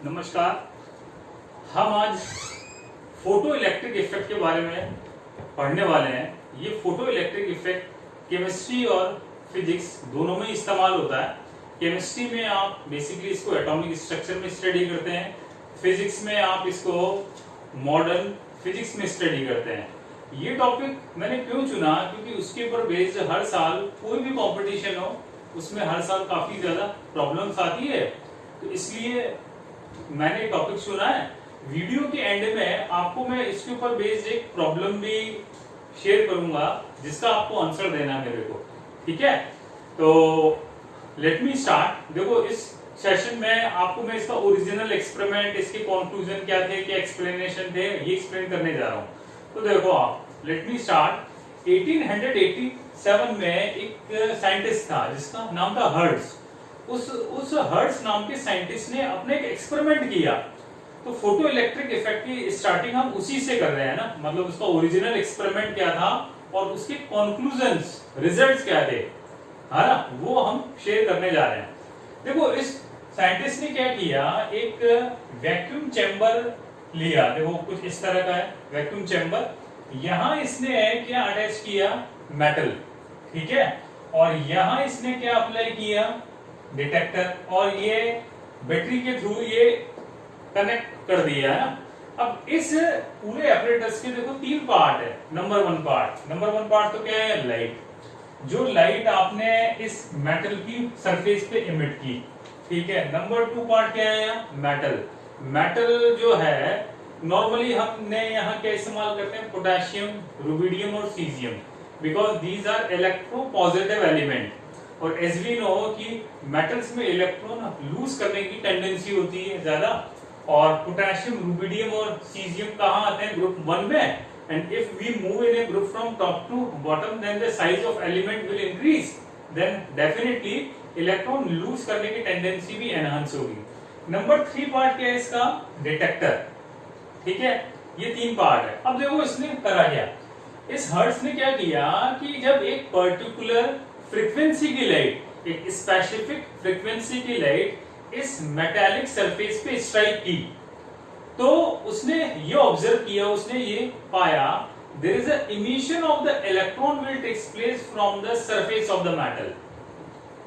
नमस्कार। हम आज फोटो इलेक्ट्रिक इफेक्ट के बारे में पढ़ने वाले हैं। ये फोटो इलेक्ट्रिक इफेक्ट केमिस्ट्री और फिजिक्स दोनों में इस्तेमाल होता है। केमिस्ट्री में आप बेसिकली इसको एटॉमिक स्ट्रक्चर में स्टडी करते हैं, फिजिक्स में आप इसको मॉडर्न फिजिक्स में स्टडी करते हैं। ये टॉपिक मैंने क्यों चुना, क्योंकि उसके ऊपर बेस्ड हर साल कोई भी कंपटीशन हो उसमें हर साल काफी ज्यादा प्रॉब्लम्स आती है, तो इसलिए मैंने टॉपिक चुना है। वीडियो के एंड में आपको मैं इसके ऊपर बेस्ड एक प्रॉब्लम भी शेयर करूंगा जिसका आपको आंसर देना है मेरे को, ठीक है। तो लेट मी स्टार्ट। देखो, इस सेशन में आपको मैं इसका ओरिजिनल एक्सपेरिमेंट, इसके कंक्लूजन क्या थे, क्या एक्सप्लेनेशन थे, ये एक्सप्लेन करने जा रहा हूँ। तो देखो आप, लेट मी स्टार्ट। 1887 में एक साइंटिस्ट था जिसका नाम था हर्ट्ज। उस हर्ट्ज नाम के साइंटिस्ट ने अपने एक एक्सपेरिमेंट किया। तो फोटो इलेक्ट्रिक इफेक्ट की स्टार्टिंग हम उसी से कर रहे हैं ना, मतलब उसका ओरिजिनल एक्सपेरिमेंट क्या था और उसके कंक्लूजन्स, रिजल्ट्स क्या थे, है ना, वो हम शेयर करने जा रहे हैं। देखो, इस साइंटिस्ट ने क्या किया, एक वैक्यूम चैम्बर लिया। देखो कुछ इस तरह का है वैक्यूम चैम्बर। यहां इसने क्या अटैच किया, मेटल, ठीक है। और यहां इसने क्या अप्लाई किया, डिटेक्टर, और ये बैटरी के थ्रू ये कनेक्ट कर दिया है ना। अब इस पूरे एपरेटस के देखो तीन पार्ट है। नंबर वन पार्ट तो क्या है, लाइट। जो लाइट आपने इस मेटल की सरफेस पे इमिट की, ठीक है। नंबर टू पार्ट क्या है, मेटल जो है नॉर्मली हमने यहाँ क्या इस्तेमाल करते हैं, पोटेशियम, रुबिडियम और caesium, because these are electropositive element. और एज वी नो कि मेटल्स में इलेक्ट्रॉन लूज करने की टेंडेंसी होती है ज्यादा। और पोटेशियम, रुबिडियम और सीजियम कहाँ आते हैं, ग्रुप 1 में। And if we move in a group from top to bottom, then the size of element will increase, then definitely electron lose करने की टेंडेंसी भी एनहांस होगी। नंबर 3 पार्ट क्या है इसका, डिटेक्टर, ठीक है। ये 3 पार्ट है। अब देखो इसने करा क्या, इस हर्ट्ज ने क्या किया कि जब एक पर्टिकुलर फ्रीक्वेंसी की लाइट, एक स्पेसिफिक फ्रीक्वेंसी की लाइट इस मेटालिक सरफेस पे स्ट्राइक की, तो उसने ये ऑब्जर्व किया, उसने ये पाया, there is a emission of the electron will takes place from the surface of the metal.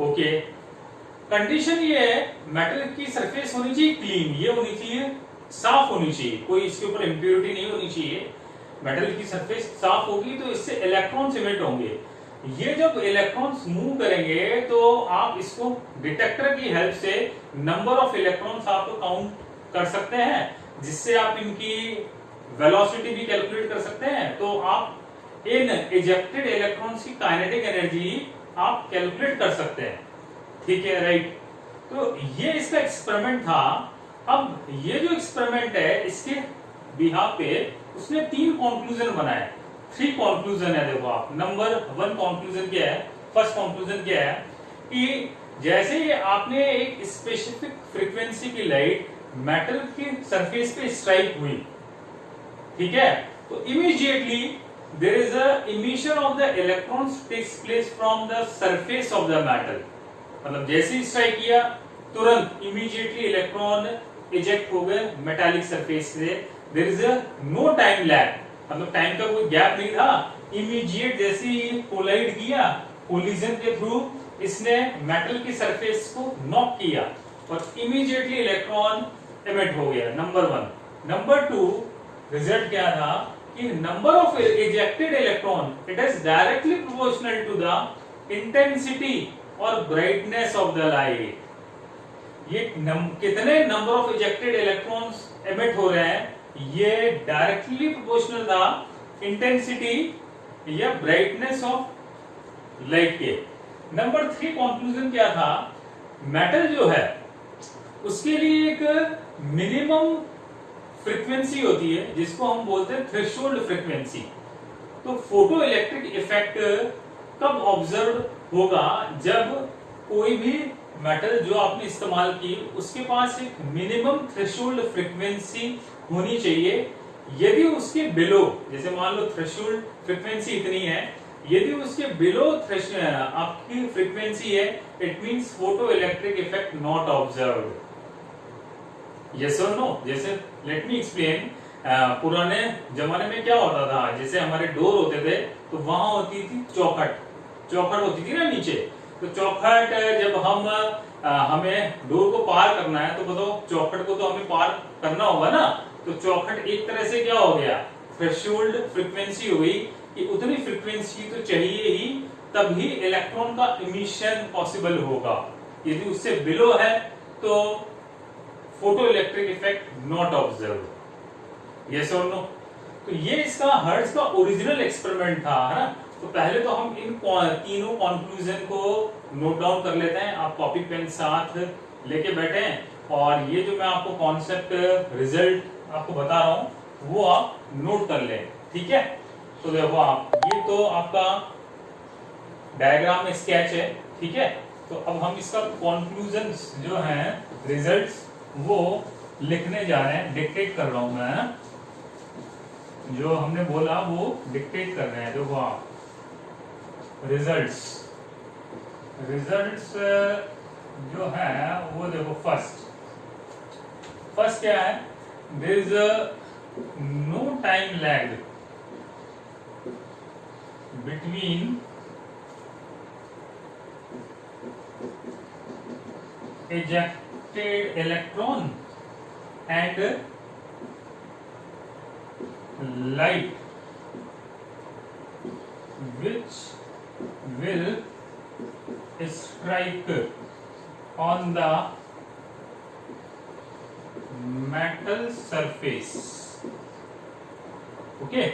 Okay, condition ये है, मेटल की सरफेस होनी चाहिए क्लीन, ये होनी चाहिए साफ होनी चाहिए, कोई इसके ऊपर इंप्योरिटी नहीं होनी चाहिए। मेटल की सरफेस साफ होगी तो इससे इलेक्ट्रॉन्स इमिट होंगे। ये जब इलेक्ट्रॉन्स मूव करेंगे तो आप इसको डिटेक्टर की हेल्प से नंबर ऑफ इलेक्ट्रॉन्स आप काउंट कर सकते हैं, जिससे आप इनकी वेलोसिटी भी कैलकुलेट कर सकते हैं। तो आप इन इजेक्टेड इलेक्ट्रॉन्स की काइनेटिक एनर्जी आप कैलकुलेट कर सकते हैं, ठीक है, राइट। तो ये इसका एक्सपेरिमेंट था। अब ये जो एक्सपेरिमेंट है, इसके बिहाफ पे उसने 3 कंक्लूजन बनाए, 3 कंक्लूजन है। देखो आप, नंबर 1 कंक्लूजन क्या है, फर्स्ट कंक्लूजन क्या है कि जैसे ही आपने एक स्पेसिफिक फ्रीक्वेंसी की लाइट मेटल की सरफेस पे स्ट्राइक हुई, ठीक है, तो immediately there is a emission of the electrons takes place from the surface of the metal. मतलब जैसे ही स्ट्राइक किया तुरंत इमीडिएटली इलेक्ट्रॉन इजेक्ट हो गए मेटालिक सरफेस से। There is a no time lag, मतलब टाइम का कोई गैप नहीं था। इमीडिएट जैसे ही कोलाइड किया, कोलिजन के थ्रू इसने मेटल की सरफेस को नॉक किया और इमीडिएटली इलेक्ट्रॉन एमिट हो गया, नंबर 1। नंबर 2 रिजल्ट क्या था कि number of ejected electron it is directly proportional to the intensity और ब्राइटनेस ऑफ द लाइट। ये कितने number of ejected electrons emit हो रहे हैं, ये डायरेक्टली प्रोपोर्शनल था इंटेंसिटी या ब्राइटनेस ऑफ लाइट के। नंबर 3 कंक्लूजन क्या था, मेटल जो है उसके लिए एक मिनिमम फ्रीक्वेंसी होती है जिसको हम बोलते हैं थ्रेशोल्ड फ्रीक्वेंसी। तो फोटो इलेक्ट्रिक इफेक्ट कब ऑब्जर्व होगा, जब कोई भी मेटल जो आपने इस्तेमाल की उसके पास एक मिनिमम थ्रेशोल्ड फ्रीक्वेंसी होनी चाहिए। यदि उसके बिलो, जैसे मान लो थ्रेशोल्ड फ्रीक्वेंसी इतनी है, यदि उसके बिलो आपकी फ्रीक्वेंसी है, it means photo electric effect not observed. Yes और नो। जैसे लेट मी एक्सप्लेन, पुराने जमाने में क्या होता था, जैसे हमारे डोर होते थे तो वहां होती थी चौखट, चौखट होती थी ना नीचे। तो चौखट जब हमें डोर को पार करना है तो बताओ चौखट को तो हमें पार करना होगा ना। तो चौखट एक तरह से क्या हो गया, थ्रेशोल्ड फ्रीक्वेंसी हो गई कि उतनी फ्रीक्वेंसी तो चाहिए ही, तभी इलेक्ट्रॉन का इमिशन पॉसिबल होगा। यदि उससे बिलो है तो photo electric effect not observe. Yes और नो। तो ये इसका हर्ट्ज का ओरिजिनल एक्सपेरिमेंट था, है ना। तो पहले तो हम इन तीनों कंक्लूजन को नोट डाउन कर लेते हैं। आप कॉपी पेन साथ लेके बैठे हैं और ये जो मैं आपको कॉन्सेप्ट रिजल्ट आपको बता रहा हूं वो आप नोट कर लें, ठीक है। तो देखो आप, ये तो आपका डायग्राम में स्केच है, ठीक है। तो अब हम इसका कंक्लूजन जो है, रिजल्ट्स, वो लिखने जा रहे हैं। डिक्टेट कर रहा हूं मैं, जो हमने बोला वो डिक्टेट कर रहे हैं। देखो आप, रिजल्ट्स जो है वो देखो, फर्स्ट क्या है, there is no time lag between ejected electron and light which will strike on the metal surface. Okay,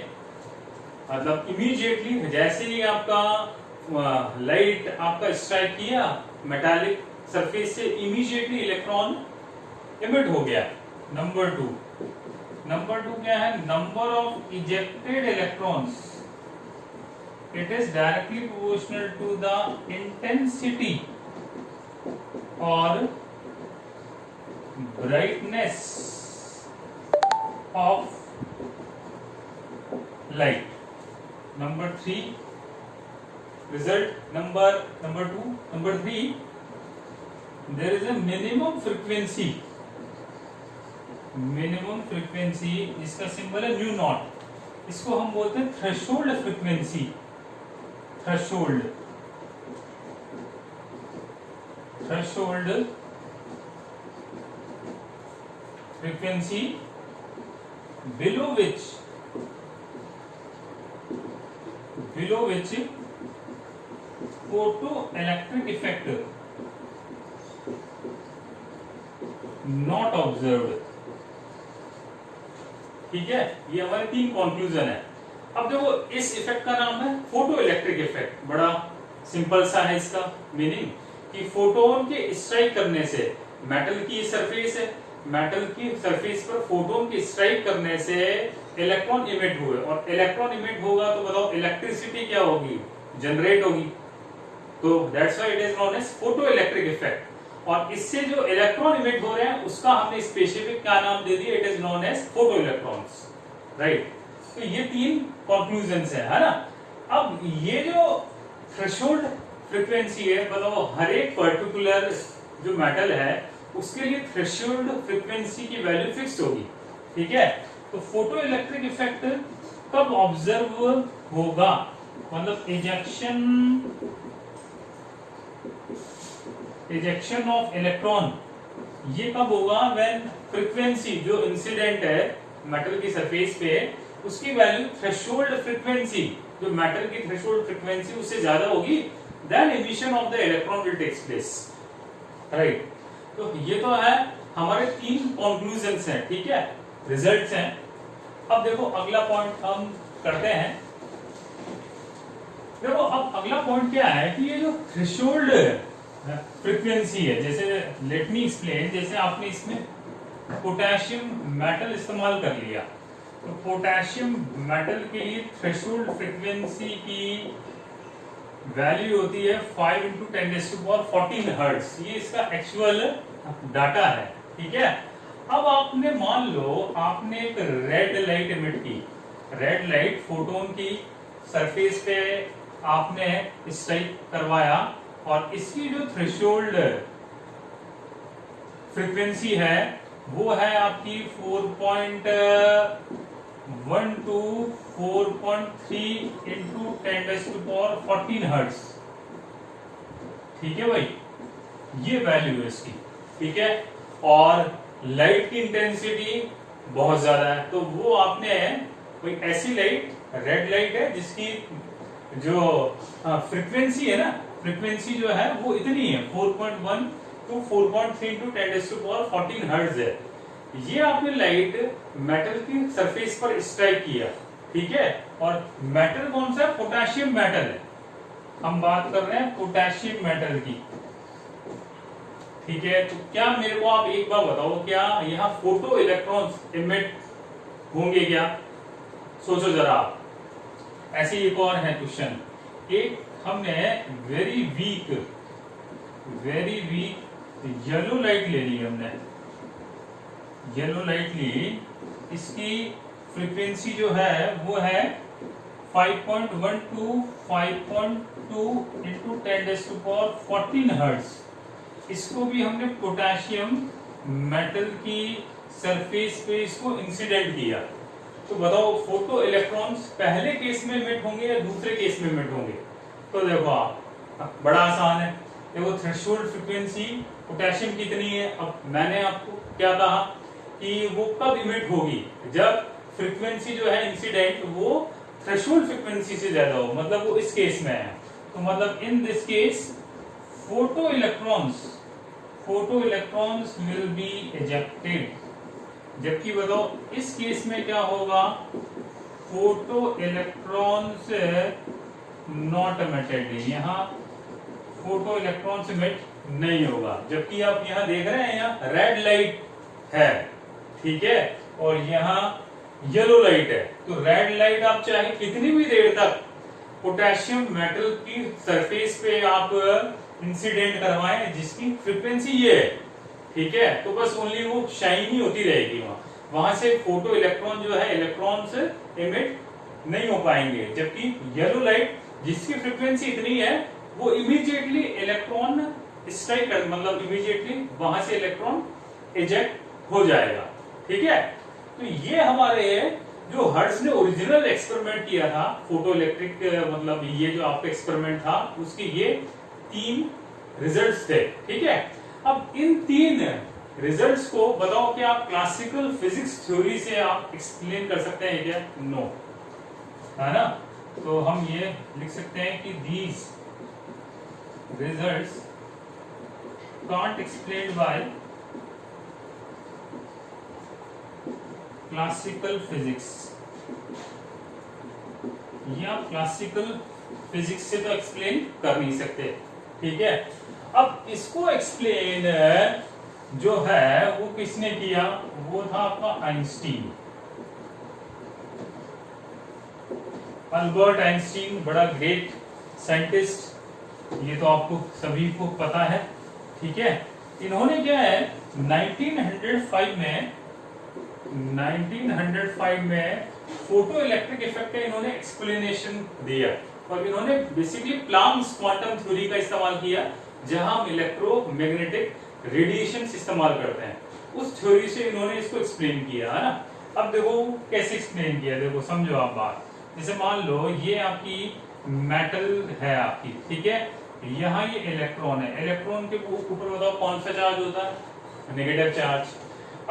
मतलब इमीडिएटली जैसे ही आपका लाइट आपका स्ट्राइक किया मेटालिक सरफेस से, इमीडिएटली इलेक्ट्रॉन इमिट हो गया। नंबर टू क्या है, number of ejected electrons, it is directly proportional to the intensity और brightness of light. Number 3 result, number 3, there is a minimum frequency, इसका symbol है nu naught, इसको हम बोलते हैं threshold frequency. Threshold frequency below which photoelectric effect not observed. ठीक है, ये हमारे 3 कंक्लूजन है। अब देखो, इस इफेक्ट का नाम है फोटो इलेक्ट्रिक इफेक्ट। बड़ा सिंपल सा है इसका मीनिंग कि फोटोन के स्ट्राइक करने से, मेटल की सरफेस है, मेटल की सरफेस पर फोटोन के स्ट्राइक करने से इलेक्ट्रॉन इमिट हुए, और इलेक्ट्रॉन इमिट होगा तो बताओ इलेक्ट्रिसिटी क्या होगी, जनरेट होगी। तो that's why it is known as photo electric effect. और इससे जो इलेक्ट्रॉन इमिट हो रहे हैं उसका हमने स्पेसिफिक क्या नाम दे दिया, it is known as photo electrons, right. तो ये 3 कंक्लूजन्स है ना। अब ये जो थ्रेशोल्ड फ्रीक्वेंसी है, बताओ हर एक पर्टिकुलर जो मेटल है उसके लिए थ्रेशोल्ड फ्रीक्वेंसी की वैल्यू फिक्स होगी, ठीक है। तो फोटो इलेक्ट्रिक इफेक्ट कब ऑब्जर्व होगा, मतलब इजेक्शन ऑफ इलेक्ट्रॉन, ये कब होगा, व्हेन फ्रीक्वेंसी जो इंसिडेंट है मेटल की सरफेस पे, उसकी वैल्यू थ्रेशोल्ड फ्रीक्वेंसी, जो मेटल की थ्रेशोल्ड फ्रीक्वेंसी उससे ज्यादा होगी, then emission of the electron will takes place, right. तो ये तो है हमारे 3 कंक्लूजन्स हैं, ठीक है, रिजल्ट्स हैं। अब देखो अगला पॉइंट हम करते हैं। देखो अब अगला पॉइंट क्या है कि ये जो थ्रेशोल्ड फ्रीक्वेंसी है, जैसे लेट मी एक्सप्लेन, जैसे आपने इसमें पोटेशियम मेटल इस्तेमाल कर लिया, तो पोटेशियम मेटल के लिए थ्रेशोल्ड फ्रीक्वेंसी की वैल्यू होती है 5 × 10⁻14 हर्ट्ज। ये इसका एक्चुअल डाटा है, ठीक है। अब आपने मान लो आपने एक रेड लाइट इमिट की, रेड लाइट फोटोन की सरफेस पे आपने स्ट्राइक करवाया, और इसकी जो थ्रेशोल्ड फ्रीक्वेंसी है वो है आपकी 4.1 to 4.3 इंटू 10⁻14 हर्ट्ज। ठीक है भाई, ये वैल्यू है इसकी। ठीक है, और लाइट की इंटेंसिटी बहुत ज्यादा है, तो वो आपने कोई ऐसी लाइट, रेड लाइट है जिसकी जो फ्रीक्वेंसी है ना, फ्रीक्वेंसी जो है वो इतनी है 4.1 to 4.3 इंटू 10⁻14 हर्ट्ज है। ये आपने लाइट मेटल की सरफेस पर स्ट्राइक किया। ठीक है, और मेटल कौन सा है? पोटेशियम मेटल है, हम बात कर रहे हैं पोटेशियम मेटल की। ठीक है, तो क्या मेरे को आप एक बार बताओ, क्या यहाँ फोटो इलेक्ट्रॉन्स इमिट होंगे क्या? सोचो जरा आप। ऐसे एक और है क्वेश्चन, एक हमने वेरी वीक येलो लाइट ले ली, हमने येलो लाइट ली, इसकी फ्रीक्वेंसी जो है वो है 5.1 to 5.2 इंटू 10⁻14 हर्ट्ज। इसको भी हमने पोटेशियम मेटल की सरफेस पे इसको इंसिडेंट किया। तो बताओ फोटो इलेक्ट्रॉन्स पहले केस में इमिट होंगे या दूसरे केस में इमिट होंगे? तो देखो आप, बड़ा आसान है। देखो थ्रेशोल्ड फ्रीक्वेंसी पोटेशियम कितनी है? अब मैंने आपको क्या कहा कि वो कब इमिट होगी? जब फ्रीक्वेंसी जो है इंसिडेंट वो थ्रेशोल्ड फ्रीक्वेंसी से ज्यादा हो, मतलब वो इस केस में है। तो मतलब in this case photo electrons will be ejected. जबकि बताओ इस केस में क्या होगा? फोटो इलेक्ट्रॉन्स नॉट इमिटेड, यहाँ फोटो इलेक्ट्रॉन्स इमिट नहीं होगा। जबकि आप यहाँ देख रहे हैं, यहाँ रेड लाइट है, ठीक है, और यहाँ येलो लाइट है। तो रेड लाइट आप चाहे कितनी भी देर तक पोटेशियम मेटल की सरफेस पे आप इंसिडेंट करवाएं, जिसकी फ्रीक्वेंसी ये है, ठीक है, तो बस ओनली वो शाइन ही होती रहेगी, वहां से फोटो इलेक्ट्रॉन जो है, इलेक्ट्रॉन्स इमिट नहीं हो पाएंगे। जबकि येलो लाइट जिसकी फ्रीक्वेंसी इतनी है वो इमीडिएटली इलेक्ट्रॉन स्ट्राइक कर, मतलब इमीडिएटली वहां से इलेक्ट्रॉन इजेक्ट हो जाएगा। ठीक है, तो ये हमारे जो हर्ट्ज ने ओरिजिनल एक्सपेरिमेंट किया था फोटो इलेक्ट्रिक, मतलब ये जो आपका एक्सपेरिमेंट था उसके ये 3 रिजल्ट्स थे। ठीक है, अब इन 3 रिजल्ट्स को बताओ कि आप क्लासिकल फिजिक्स थ्योरी से आप एक्सप्लेन कर सकते हैं क्या? नो, है ना? तो हम ये लिख सकते हैं कि these results can't explained by classical physics. ये आप क्लासिकल फिजिक्स से तो एक्सप्लेन कर नहीं सकते। ठीक है, अब इसको एक्सप्लेन जो है वो किसने किया? वो था आपका आइंस्टीन, अल्बर्ट आइंस्टीन, बड़ा ग्रेट साइंटिस्ट, ये तो आपको सभी को पता है। ठीक है, इन्होंने क्या है 1905 में फोटो इलेक्ट्रिक इफेक्ट का इन्होंने एक्सप्लेनेशन दिया, और इन्होंने बेसिकली प्लांक्स क्वांटम थ्योरी का इस्तेमाल किया, जहां हम इलेक्ट्रोमैग्नेटिक रेडिएशन इस्तेमाल करते हैं। उस थ्योरी से इन्होंने इसको एक्सप्लेन किया, है ना? अब देखो कैसे एक्सप्लेन किया, देखो समझो आप बात। जैसे मान लो ये आपकी मेटल है आपकी, ठीक है, यहाँ ये इलेक्ट्रॉन है, इलेक्ट्रॉन के ऊपर बताओ कौन सा चार्ज होता है? Negative charge.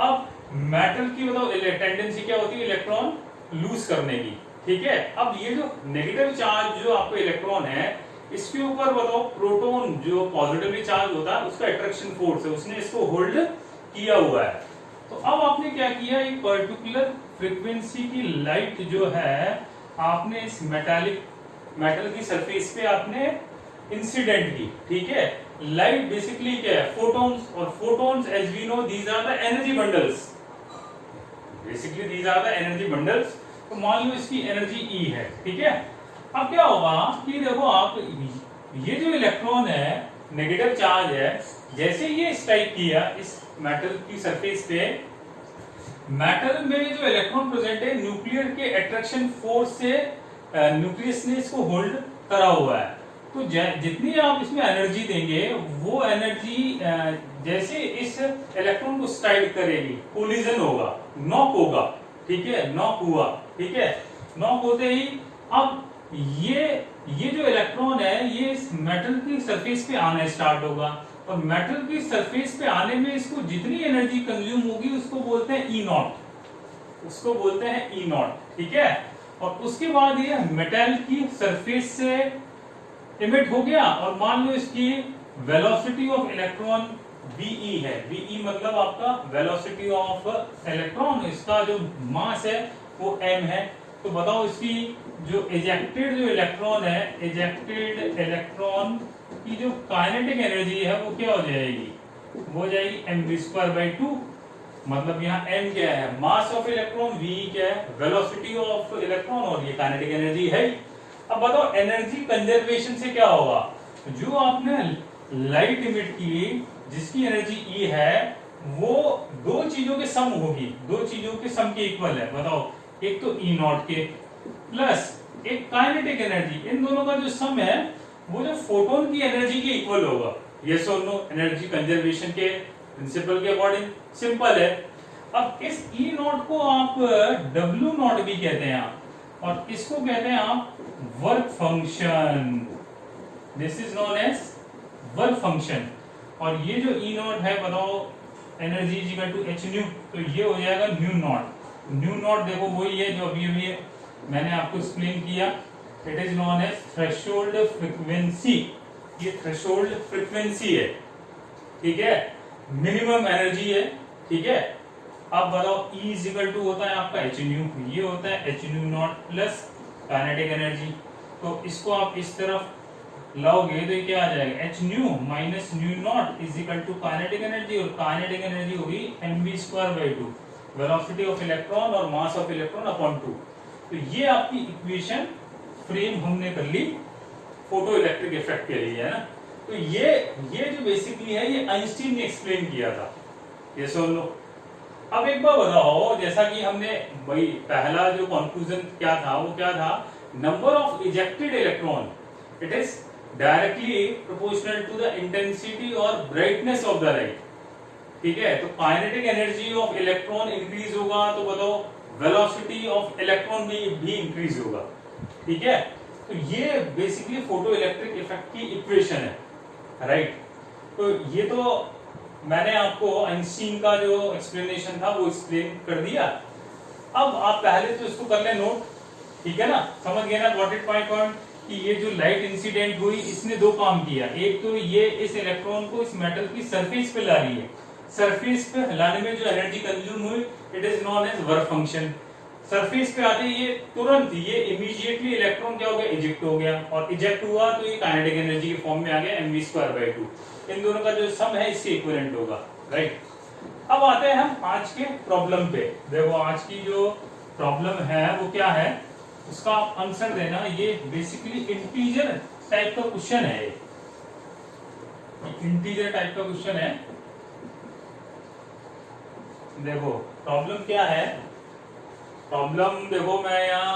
अब मेटल की बताओ टेंडेंसी क्या होती है? इलेक्ट्रॉन लूज करने की। ठीक है, अब ये जो नेगेटिव चार्ज जो आपको इलेक्ट्रॉन है, इसके ऊपर बताओ प्रोटॉन जो पॉजिटिवली चार्ज होता है उसका अट्रैक्शन फोर्स है, उसने इसको होल्ड किया हुआ है। तो अब आपने क्या किया, एक पर्टिकुलर फ्रीक्वेंसी की लाइट जो है आपने इस मेटल की सरफेस पे आपने इंसिडेंट की। ठीक है, लाइट बेसिकली क्या है? फोटॉन्स, और photons as we know these are the energy bundles, basically these are the energy bundles. तो मान लो इसकी एनर्जी E है। ठीक है, अब क्या होगा कि देखो आप, ये जो इलेक्ट्रॉन है नेगेटिव चार्ज है, जैसे ये स्ट्राइक किया इस मेटल की सरफेस पे, मेटल में जो इलेक्ट्रॉन प्रेजेंट है न्यूक्लियर के अट्रैक्शन फोर्स से न्यूक्लियस ने इसको होल्ड करा हुआ है। तो जितनी आप इसमें एनर्जी देंगे वो एनर्जी जैसे इस इलेक्ट्रॉन को स्ट्राइक करेगी, कोलिजन होगा, नॉक होगा, ठीक है, नॉक हुआ, ठीक है, नॉक होते ही अब ये जो इलेक्ट्रॉन है ये इस मेटल की सरफेस पे आना स्टार्ट होगा, और मेटल की सरफेस पे आने में इसको जितनी एनर्जी कंज्यूम होगी उसको बोलते हैं ई नॉट, उसको बोलते हैं ई नॉट, ठीक है। और उसके बाद ये मेटल की सरफेस से इमिट हो गया, और मान लो इसकी वेलोसिटी ऑफ इलेक्ट्रॉन वीई है, वीई मतलब आपका वेलोसिटी ऑफ इलेक्ट्रॉन, इसका जो मास है वो m है। तो बताओ इसकी जो इजेक्टेड जो इलेक्ट्रॉन है, इजेक्टेड इलेक्ट्रॉन की जो काइनेटिक एनर्जी है वो क्या हो जाएगी, वो हो जाएगी mv²/2। मतलब यहाँ m क्या है, मास ऑफ इलेक्ट्रॉन, v क्या है, वेलोसिटी ऑफ इलेक्ट्रॉन, और ये काइनेटिक एनर्जी है। अब बताओ एनर्जी कंजर्वेशन से क्या होगा, जो आपने लाइट इमिट की जिसकी एनर्जी E है वो दो चीजों के सम होगी, दो चीजों के सम के इक्वल है। बताओ, एक तो E नॉट के प्लस एक काइनेटिक एनर्जी, इन दोनों का जो सम है वो जो फोटोन की एनर्जी के इक्वल होगा। यस और नो, एनर्जी कंजर्वेशन के प्रिंसिपल के अकॉर्डिंग सिंपल है। अब इस E नॉट को आप W नॉट भी कहते हैं आप, और इसको कहते हैं आप work function, this is known as work function. और ये जो E नॉट है, बताओ energy is equal to h nu, तो ये हो जाएगा न्यू नॉट। न्यू नॉट देखो वही है जो अभी अभी मैंने आपको एक्सप्लेन किया, it is known as threshold frequency, ये थ्रेशोल्ड फ्रीक्वेंसी है, ठीक है, मिनिमम एनर्जी है, ठीक है। अब बताओ E इज इक्वल टू होता है आपका h न्यू, ये होता है h new not plus kinetic energy. तो इसको आप इस तरफ लाओगे तो क्या आ जाएगा, h nu minus nu naught is equal to kinetic energy, और काइनेटिक एनर्जी होगी mv²/2, वेलोसिटी ऑफ इलेक्ट्रॉन और मास ऑफ इलेक्ट्रॉन अपॉन 2। तो ये आपकी इक्वेशन फ्रेम हमने कर ली फोटो इलेक्ट्रिक इफेक्ट के लिए, है ना। तो ये जो बेसिकली है ये आइंस्टीन ने एक्सप्लेन किया था, ये सुन लो। अब एक बार बताओ, जैसा कि हमने भाई पहला जो कंक्लूजन क्या था वो क्या था, number of ejected electron it is directly proportional to the intensity और ब्राइटनेस ऑफ द लाइट, ठीक है। तो kinetic energy of electron increase होगा तो बताओ वेलोसिटी ऑफ इलेक्ट्रॉन भी इंक्रीज होगा, ठीक है। तो ये बेसिकली फोटो इलेक्ट्रिक इफेक्ट की इक्वेशन है, राइट। तो ये तो मैंने आपको आइंस्टीन का जो एक्सप्लेनेशन था वो एक्सप्लेन कर दिया। अब आप पहले तो इसको कर ले नोट, ठीक है ना, समझ गए ना, गॉट इट माय पॉइंट, कि ये जो लाइट इंसिडेंट हुई इसने दो काम किया। एक तो ये इस इलेक्ट्रॉन को इस मेटल की सरफेस पे ला रही है, सरफेस पे लाने में जो एनर्जी कंज्यूम हुई it is known as work function. Surface पे आते ये तुरंत ये इमीडिएटली इलेक्ट्रॉन क्या हो गया, इजेक्ट हो गया, और इजेक्ट हुआ तो ये काइनेटिक एनर्जी के फॉर्म में आ गया mv²/2। इन दोनों का जो सम है इसके इक्विवेलेंट होगा, राइट। अब आते हैं हम आज के प्रॉब्लम पे। देखो आज की जो प्रॉब्लम है वो क्या है, उसका आप आंसर देना। ये बेसिकली इंटीजर टाइप का क्वेश्चन है, इंटीजर टाइप का क्वेश्चन है। देखो प्रॉब्लम क्या है, प्रॉब्लम देखो मैं यहाँ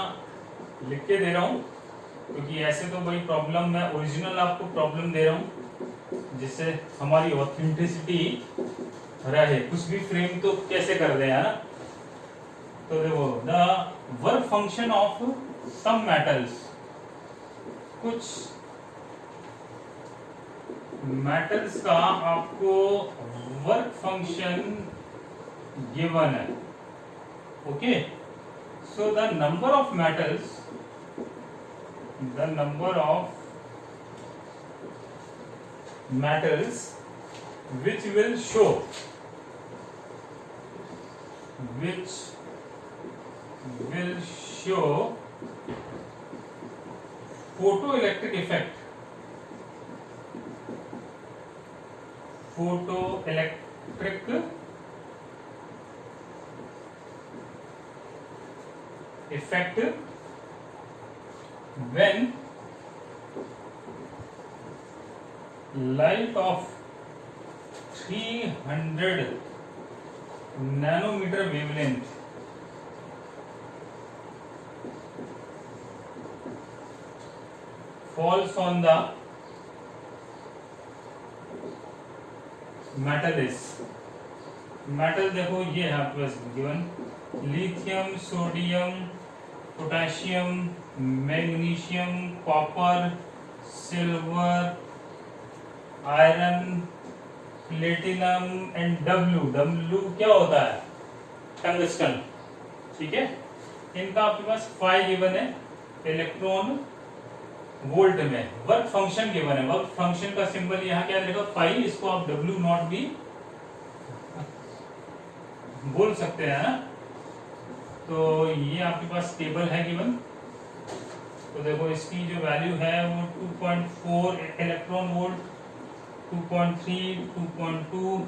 लिख के दे रहा हूँ, क्योंकि ऐसे तो भाई प्रॉब्लम मैं ओरिजिनल आपको प्रॉब्लम दे रहा हूँ जिससे हमारी ऑथेंटिसिटी रहे, कुछ भी फ्रेम तो कैसे कर दे, है ना। तो देखो the work function of some metals, कुछ मेटल्स का आपको वर्क फंक्शन गिवन है, okay. So the number of metals, the number of metals which will show photoelectric effect, photoelectric effect when light of 300 nanometer wavelength falls on the metal देखो ये है आपके पास given, lithium, sodium, potassium, magnesium, copper, silver, iron, platinum and W क्या होता है, tungsten. ठीक है, इनका आपके पास 5 गिवन है इलेक्ट्रॉन वोल्ट में। वर्क फंक्शन गिवन है, वर्क फंक्शन का सिंबल यहाँ क्या रहेगा, 5, इसको आप W0 भी बोल सकते हैं ना। तो ये आपके पास टेबल है गिवन। तो देखो इसकी जो वैल्यू है वो 2.4 इलेक्ट्रॉन वोल्ट, 2.3, 2.2,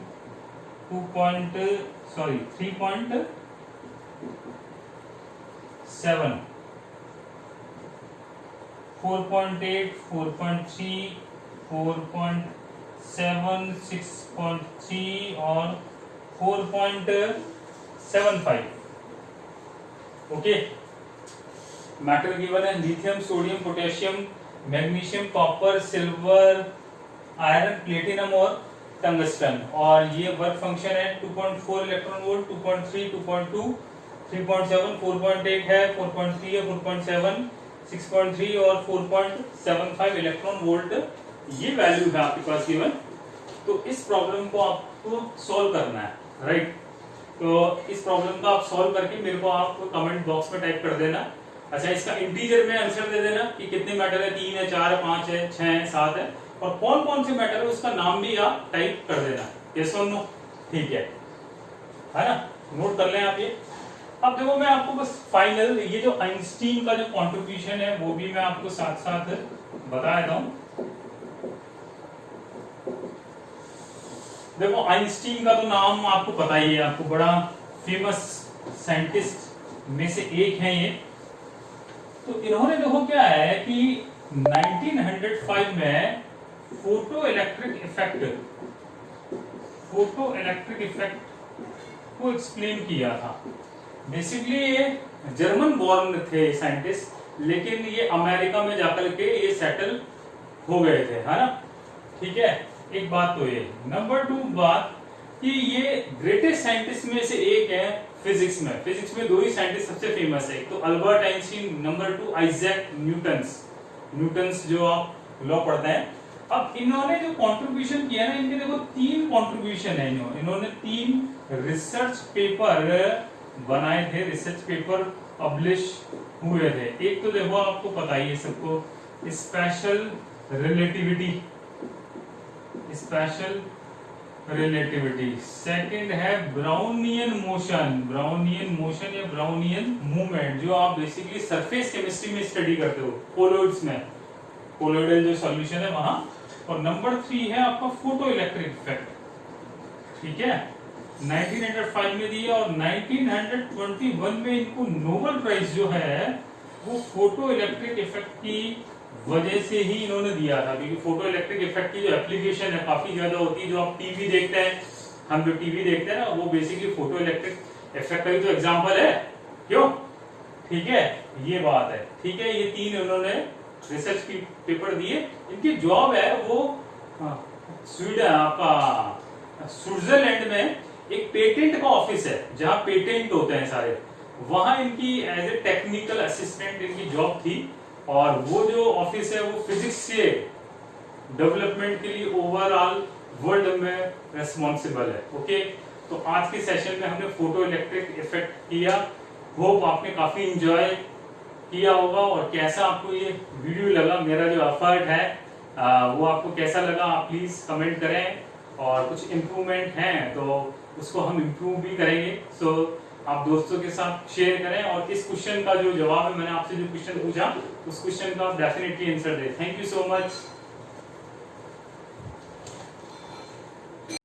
3.7, 4.8, 4.3, 4.7, 6.3 और 4.75। ओके, मेटल गिवन है lithium, sodium, potassium, magnesium, copper, silver, iron, platinum और टंगस्टन। और ये वर्क फंक्शन है 2.4 इलेक्ट्रॉन वोल्ट, 2.3, 2.2, 3.7, 4.8 है, 4.3 है, 4.7, 6.3 और 4.75 इलेक्ट्रॉन वोल्ट ये वैल्यू है आपके पास गिवन। तो इस प्रॉब्लम को आपको सॉल्व करना है, राइट। तो इस प्रॉब्लम को आप सॉल्व करके मेरे को आप कमेंट बॉक्स में टाइप कर देना। अच्छा, इसका इंटीजर में आंसर दे देना कि कितने मेटल है, 3 है, 4 है, 5 है, 6 है, 7 है, और कौन कौन से मेटल है उसका नाम भी आप टाइप कर देना। यस और नो, ठीक है ना, नोट कर लें आप ये। अब देखो मैं आपको बस फाइनल ये जो आइंस्टीन का जो कंट्रीब्यूशन है वो भी मैं आपको साथ साथ बता देता हूं। देखो आइंस्टीन का तो नाम आपको पता ही है, आपको बड़ा फेमस साइंटिस्ट में से एक है ये। तो इन्होंने देखो क्या है कि 1905 में फोटो इलेक्ट्रिक इफेक्ट को एक्सप्लेन किया था। बेसिकली ये जर्मन बॉर्न थे साइंटिस्ट, लेकिन ये अमेरिका में जाकर के ये सेटल हो गए थे, है ना। ठीक है, एक बात तो ये। नंबर 2 बात कि ये ग्रेटेस्ट साइंटिस्ट में से एक है फिजिक्स में। फिजिक्स में 2 ही साइंटिस्ट सबसे फेमस है, एक तो Albert Einstein, number 2 Isaac Newton's जो आप लॉ पढ़ते हैं। अब इन्होंने जो कंट्रीब्यूशन किया ना, इनके देखो 3 कंट्रीब्यूशन है। इन्होंने 3 रिसर्च पेपर बनाए थे, रिसर्च पेपर पब्लिश हुए थे। एक तो देखो आपको पता ही है सबको, स्पेशल रिलेटिविटी। सेकंड है ब्राउनियन मोशन या ब्राउनियन मूवमेंट, जो आप बेसिकली सरफेस केमिस्ट्री में स्टडी करते हो, कोलोइड्स में, कोलोइडल जो सॉल्यूशन है वहां। और नंबर 3 है आपका फोटो इलेक्ट्रिक इफेक्ट। ठीक है, 1905 में दिया और 1921 में इनको नोबेल प्राइज जो है वो फोटो इलेक्ट्रिक इफेक्ट की वजह से ही इन्होंने दिया था, क्योंकि फोटो इलेक्ट्रिक इफेक्ट की जो एप्लीकेशन है काफी ज्यादा होती है। जो आप टीवी देखते हैं, हम जो टीवी देखते हैं ना, वो बेसिकली फोटो इलेक्ट्रिक इफेक्ट का ही तो एग्जांपल है, क्यों। ठीक है, ये बात है। ठीक है, ये 3 उन्होंने रिसर्च पेपर दिए। इनकी जॉब है वो स्वीडन, आपका स्विट्जरलैंड में एक पेटेंट का ऑफिस है, जहां पेटेंट होते हैं सारे, वहां इनकी एज ए टेक्निकल असिस्टेंट इनकी जॉब थी। और वो जो ऑफिस है वो फिजिक्स से डेवलपमेंट के लिए ओवरऑल वर्ल्ड में रेस्पॉन्सिबल है। ओके, तो आज के सेशन में हमने फोटो इलेक्ट्रिक इफेक्ट किया। होप आपने काफी इंजॉय किया होगा। और कैसा आपको ये वीडियो लगा, मेरा जो एफर्ट है वो आपको कैसा लगा, आप प्लीज कमेंट करें। और कुछ इम्प्रूवमेंट हैं तो उसको हम इम्प्रूव भी करेंगे। सो आप दोस्तों के साथ शेयर करें। और इस क्वेश्चन का जो जवाब है, मैंने आपसे जो क्वेश्चन पूछा उस क्वेश्चन का आप डेफिनेटली आंसर दें। Thank you so much.